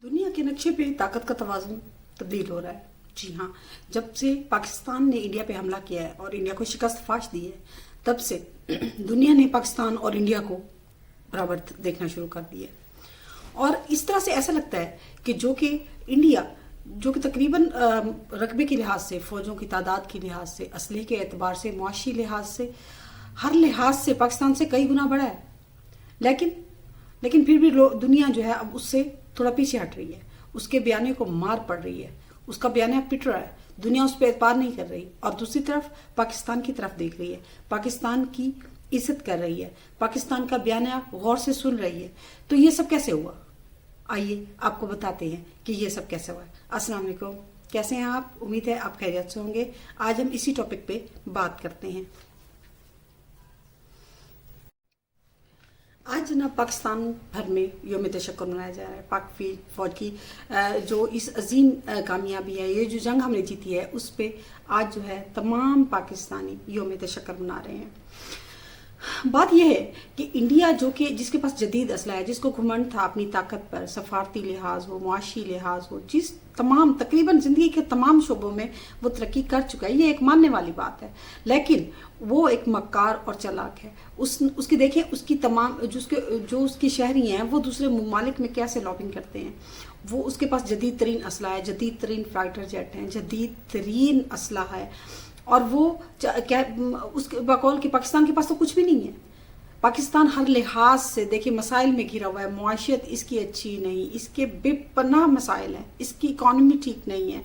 दुनिया के नक्शे पे ताकत का तवाज़ुन तब्दील हो रहा है। जी हाँ, जब से पाकिस्तान ने इंडिया पे हमला किया है और इंडिया को शिकस्त फाश दी है, तब से दुनिया ने पाकिस्तान और इंडिया को बराबर देखना शुरू कर दिया है। और इस तरह से ऐसा लगता है कि इंडिया जो कि तकरीबन रकबे के लिहाज से, फौजों की तादाद के लिहाज से, असलहे के एतबार से, मुआशी लिहाज से, हर लिहाज से पाकिस्तान से कई गुना बड़ा है। लेकिन फिर भी दुनिया जो है अब उससे थोड़ा पीछे हट रही है, उसके बयाने को मार पड़ रही है, उसका बयाना पिट रहा है, दुनिया उस पर एतबार नहीं कर रही और दूसरी तरफ पाकिस्तान की तरफ देख रही है, पाकिस्तान की इज्जत कर रही है, पाकिस्तान का बयाना गौर से सुन रही है। तो ये सब कैसे हुआ? आइए आपको बताते हैं कि ये सब कैसे हुआ है। अस्सलाम वालेकुम, कैसे हैं आप? उम्मीद है आप खैरियत से होंगे। आज हम इसी टॉपिक पे बात करते हैं। आज जनाब पाकिस्तान भर में यौम तशक्कुर मनाया जा रहा है। पाक फौज की जो इस अजीम कामयाबी है, ये जो जंग हमने जीती है, उस पे आज जो है तमाम पाकिस्तानी यौम तशक्कुर मना रहे हैं। बात यह है कि इंडिया जो कि जिसके पास जदीद असला है, जिसको घुमंड था अपनी ताकत पर, सफारती लिहाज हो, मुआशी लिहाज हो, जिस तमाम तकरीबन ज़िंदगी के तमाम शोबों में वो तरक्की कर चुका है, ये एक मानने वाली बात है। लेकिन वो एक मक्कार और चालाक है। उसकी देखें, उसकी तमाम जो उसकी शहरी हैं, वो दूसरे ममालिक में कैसे लॉबिंग करते हैं। वो उसके पास जदीद तरीन असला है, जदीद तरीन फाइटर जेट हैं, जदीद तरीन असला है। और वो क्या उसके बकौल कि पाकिस्तान के पास तो कुछ भी नहीं है। पाकिस्तान हर लिहाज से देखिए मसाइल में घिरा हुआ है। मुआशियत इसकी अच्छी नहीं, इसके बेपनाह मसाइल हैं, इसकी इकॉनमी ठीक नहीं है,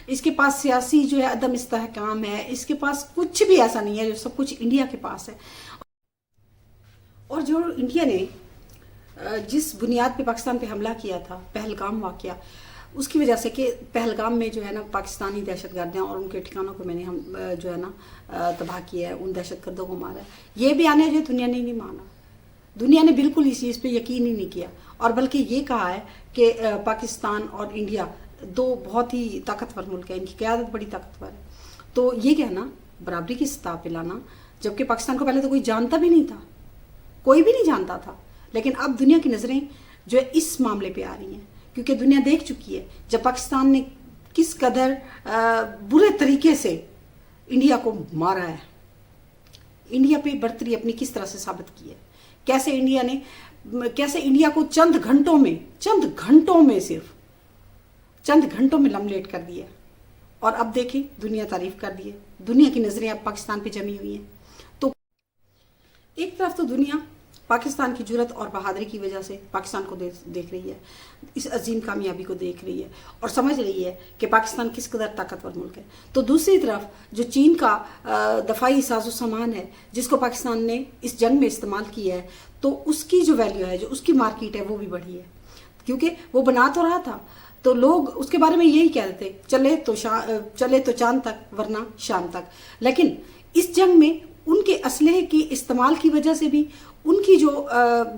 इसके पास सियासी जो है अदम इस्तेहकाम है, इसके पास कुछ भी ऐसा नहीं है जो सब कुछ इंडिया के पास है। और जो इंडिया ने जिस बुनियाद पे पाकिस्तान पे हमला किया था, पहलगाम वाक़या, उसकी वजह से कि पहलगाम में जो है ना पाकिस्तानी दहशतगर्द हैं और उनके ठिकानों को मैंने हम जो है ना तबाह किया है, उन दहशतगर्दों को मारा है। ये भी आने जो दुनिया ने नहीं माना। दुनिया ने बिल्कुल इस चीज़ पे यकीन ही नहीं किया और बल्कि ये कहा है कि पाकिस्तान और इंडिया दो बहुत ही ताकतवर मुल्क हैं, इनकी क़यादत बड़ी ताकतवर है। तो ये कहना, बराबरी की सतह पे लाना, जबकि पाकिस्तान को पहले तो कोई जानता भी नहीं था, कोई भी नहीं जानता था। लेकिन अब दुनिया की नज़रें जो है इस मामले पे आ रही हैं, क्योंकि दुनिया देख चुकी है जब पाकिस्तान ने किस कदर बुरे तरीके से इंडिया को मारा है, इंडिया पे बर्तरी अपनी किस तरह से साबित की है, कैसे इंडिया को चंद घंटों में सिर्फ चंद घंटों में लमलेट कर दिया। और अब देखें, दुनिया तारीफ कर दी है, दुनिया की नजरें अब पाकिस्तान पे जमी हुई हैं। तो एक तरफ तो दुनिया पाकिस्तान की जुर्रत और बहादुरी की वजह से पाकिस्तान को देख रही है, इस अजीम कामयाबी को देख रही है और समझ रही है कि पाकिस्तान किस कदर ताकतवर मुल्क है। तो दूसरी तरफ जो चीन का दफाई साजो सामान है, जिसको पाकिस्तान ने इस जंग में इस्तेमाल किया है, तो उसकी जो वैल्यू है, जो उसकी मार्केट है, वो भी बढ़ी है। क्योंकि वो बना तो रहा था, तो लोग उसके बारे में यही कह रहे थे, चले तो चांद तक वरना शाम तक। लेकिन इस जंग में उनके असलहे की इस्तेमाल की वजह से भी उनकी जो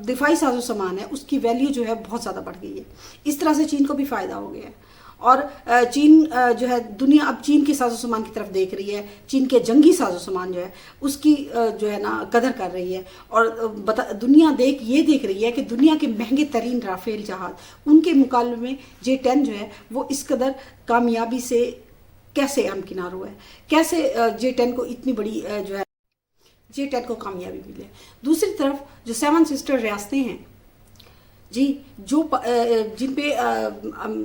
दिफाई साजो सामान है, उसकी वैल्यू जो है बहुत ज़्यादा बढ़ गई है। इस तरह से चीन को भी फ़ायदा हो गया है और चीन जो है, दुनिया अब चीन के साजो सामान की तरफ देख रही है, चीन के जंगी साजो सामान जो है उसकी जो है ना कदर कर रही है। और दुनिया ये देख रही है कि दुनिया के महंगे तरीन राफेल जहाज उनके मुकाबले में J-10 जो है वो इस कदर कामयाबी से कैसे हमकिनार हुआ है, कैसे J-10 को इतनी बड़ी जो है J-10 को कामयाबी मिली है। दूसरी तरफ जो 7 सिस्टर रियासतें हैं जी, जो जिन पे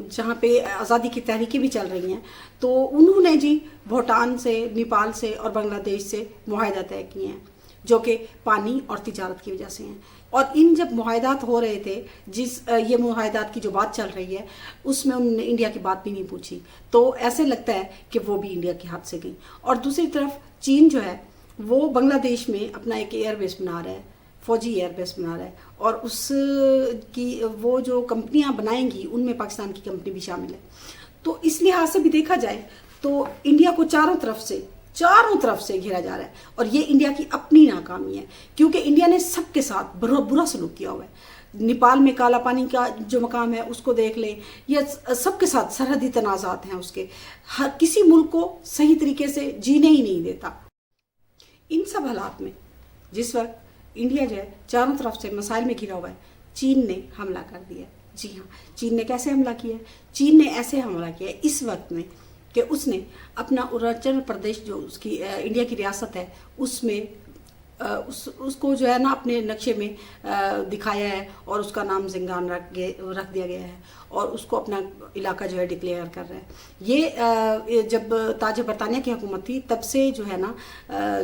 जहाँ पे आज़ादी की तहरीकें भी चल रही हैं, तो उन्होंने जी भूटान से, नेपाल से और बांग्लादेश से मुआहदा तय किए हैं, जो कि पानी और तिजारत की वजह से हैं। और इन जब मुआहदात हो रहे थे, ये मुआहदात की जो बात चल रही है, उसमें उन्होंने इंडिया की बात भी नहीं पूछी। तो ऐसे लगता है कि वो भी इंडिया के हाथ से गई। और दूसरी तरफ चीन जो है वो बांग्लादेश में अपना एक एयरबेस बना रहा है, फौजी एयरबेस बना रहा है, और उसकी वो जो कंपनियां बनाएंगी उनमें पाकिस्तान की कंपनी भी शामिल है। तो इस लिहाज से भी देखा जाए तो इंडिया को चारों तरफ से घेरा जा रहा है और ये इंडिया की अपनी नाकामी है, क्योंकि इंडिया ने सबके साथ बुरा सलूक किया हुआ है। नेपाल में काला पानी का जो मकाम है उसको देख लें, या सबके साथ सरहदी तनाज़ात हैं उसके, हर किसी मुल्क को सही तरीके से जीने ही नहीं देता। इन सब हालात में जिस वक्त इंडिया जो है चारों तरफ से मसाइल में घिरा हुआ है, चीन ने हमला कर दिया। جی ہاں، چین نے کیسے حملہ کیا ہے؟ چین نے ایسے حملہ کیا ہے اس وقت میں کہ اس نے اپنا اروناچل پردیش جو اس کی انڈیا کی ریاست ہے اس میں اس کو جو ہے نا اپنے نقشے میں دکھایا ہے اور اس کا نام زنگان رکھ دیا گیا ہے اور اس کو اپنا علاقہ جو ہے ڈکلیئر کر رہا ہے۔ یہ جب تاج برطانیہ کی حکومت تھی تب سے جو ہے نا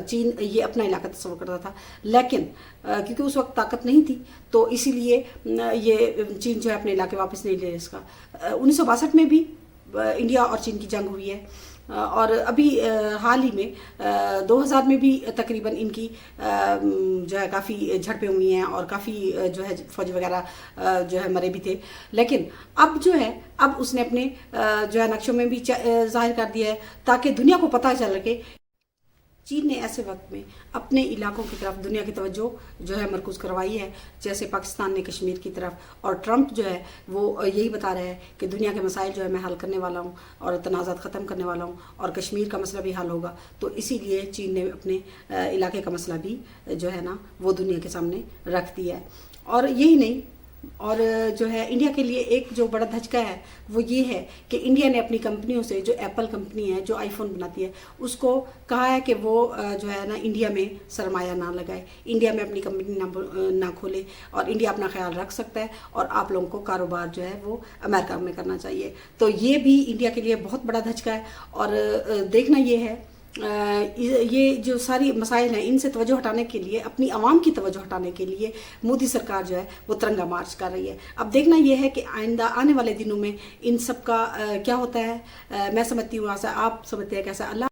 چین یہ اپنا علاقہ تصور کرتا تھا، لیکن کیونکہ اس وقت طاقت نہیں تھی تو اسی لیے یہ چین جو ہے اپنے علاقے واپس نہیں لے سکا۔ 1962 میں بھی انڈیا اور چین کی جنگ ہوئی ہے اور ابھی حال ہی میں 2000 میں بھی تقریباً ان کی جو ہے کافی جھڑپیں ہوئی ہیں اور کافی جو ہے فوجی وغیرہ جو ہے مرے بھی تھے، لیکن اب جو ہے اب اس نے اپنے جو ہے نقشوں میں بھی ظاہر کر دیا ہے تاکہ دنیا کو پتہ چل کے چین نے ایسے وقت میں اپنے علاقوں کی طرف دنیا کی توجہ جو ہے مرکوز کروائی ہے، جیسے پاکستان نے کشمیر کی طرف، اور ٹرمپ جو ہے وہ یہی بتا رہا ہے کہ دنیا کے مسائل جو ہے میں حل کرنے والا ہوں اور تنازعات ختم کرنے والا ہوں اور کشمیر کا مسئلہ بھی حل ہوگا، تو اسی لیے چین نے اپنے علاقے کا مسئلہ بھی جو ہے نا وہ دنیا کے سامنے رکھ دیا ہے۔ اور یہی نہیں، اور جو ہے انڈیا کے لیے ایک جو بڑا دھچکا ہے وہ یہ ہے کہ انڈیا نے اپنی کمپنیوں سے، جو ایپل کمپنی ہے جو آئی فون بناتی ہے، اس کو کہا ہے کہ وہ جو ہے نا انڈیا میں سرمایہ نہ لگائے، انڈیا میں اپنی کمپنی نہ کھولے، اور انڈیا اپنا خیال رکھ سکتا ہے اور آپ لوگوں کو کاروبار جو ہے وہ امریکہ میں کرنا چاہیے۔ تو یہ بھی انڈیا کے لیے بہت بڑا دھچکا ہے، اور دیکھنا یہ ہے یہ جو ساری مسائل ہیں ان سے توجہ ہٹانے کے لیے، اپنی عوام کی توجہ ہٹانے کے لیے مودی سرکار جو ہے وہ ترنگا مارچ کر رہی ہے۔ اب دیکھنا یہ ہے کہ آئندہ آنے والے دنوں میں ان سب کا کیا ہوتا ہے۔ میں سمجھتی ہوں ایسا، آپ سمجھتے ہیں کیسا؟ اللہ